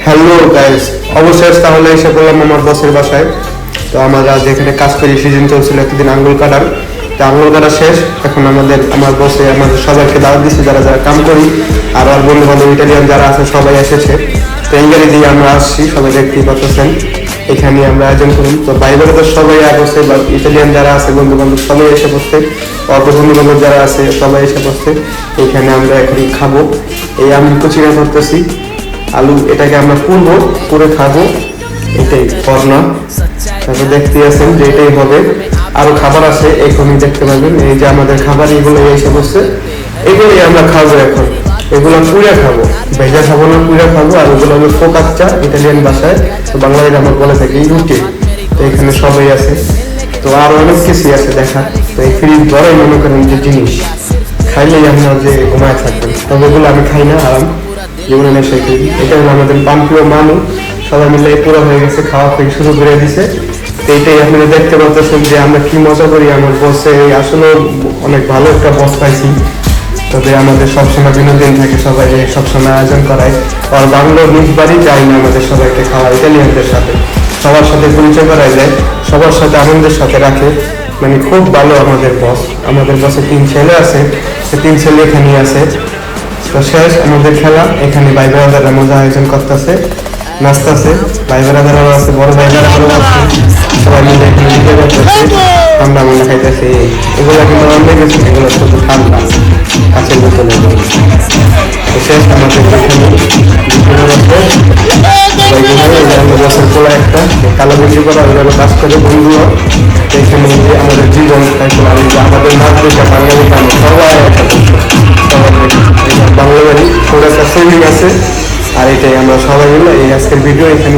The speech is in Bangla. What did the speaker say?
হ্যালো গাইস, অবশেষ তাহলে এসে বললাম আমার বসের বাসায়। তো আমরা যেখানে কাজ করি সিজন চলছিল এতদিন আঙ্গুল কাটার, তো আঙ্গুল কাটা শেষ। এখন আমার বসে আমাদের সবাইকে দাওয়াত দিচ্ছে, যারা যারা কাম করি আর আর বন্ধু বান্ধব ইটালিয়ান যারা আছে সবাই এসেছে। তো এই গাড়ি দিয়ে আমরা আসছি, সবাই দেখতেই পাচ্ছেন। এখানে আমরা আয়োজন করুন, তো বাইরে তো সবাই আসছে, বা ইটালিয়ান যারা আছে বন্ধু বান্ধব সবাই এসে বসছে, অল্প বন্ধু বান্ধব যারা আছে সবাই এসে বসছে। এখানে আমরা এখন খাবো। এই আমি কুচিনা করতেছি আলু, এটাকে আমরা পুরে খাবো, এটাই করনা। তারপর দেখতে আছেন যে এটাই হবে। আরো খাবার আছে, এখনই দেখতে পাবেন। এই যে আমাদের খাবার এগুলো এসে বসছে, এগুলোই আমরা খাবো এখন। এগুলো পুড়ে খাবো, ভেজা খাবো না, পুড়ে খাবো। আর ওগুলো হলো ফোকাচ্চা, ইটালিয়ান ভাষায়, তো বাংলাদেশে আমরা বলে থাকি রুটি। তো এখানে সবাই আছে, তো আরো অনেক কিছুই আছে দেখা। তো এই ফ্রিজ বড়ই মনে করেন যে জিনিস, খাইলেই আপনার যে ঘুমায় থাকবেন। তবে এগুলো আমি খাই না, আরাম জীবনে নেশা করি। এটা হলো আমাদের পাম্পিও মানুষ, সবাই মিলে পুরো হয়ে গেছে, খাওয়া থেকে শুরু করে দিছে। তো এইটাই আপনারা দেখতে পাচ্ছেন যে আমরা কি মজা করি। আমার বসে আসলে অনেক ভালো একটা বস পাইছি। তবে আমাদের সবসময় বিনোদন থাকে, সবাই সবসময় আয়োজন করায়। আর বাংলা নিজ বাড়ি যাই না, আমাদের সবাইকে খাওয়া ইটালিয়ানদের সাথে সবার সাথে পরিচয় করাই যায়, সবার সাথে আনন্দের সাথে রাখে। মানে খুব ভালো আমাদের বস। আমাদের বসে 3 ছেলে আছে, সে 3 ছেলে এখানে আছে। তো শেষ আমাদের খেলা, এখানে ভাই বেড়াদাররা মজা আয়োজন করতেছে, নাচতেছে। ভাই বেড়াদারও আছে, বড় ভাই বেড়াদারও আছে, সবাই মিলে এখানে দিতে করতেছে, ঠান্ডা মনে খাইতেছে। এগুলো কিন্তু অনেক কিছু, এগুলো শুধু ঠান্ডা কাছের বোতলে। তো শেষ আমাদের এখানে বছর পোলা একটা কালো বিক্রি করা, ওইভাবে কাজ করে বন্ধুও। এখানে আমাদের জীবন আমাদের মাতৃকা বাঙালি কাম সবাই বাংলা বাড়ি পুরো একটা সেভিং আছে। আর এটাই আমরা সবাই মিলে এই আজকের ভিডিও এখানে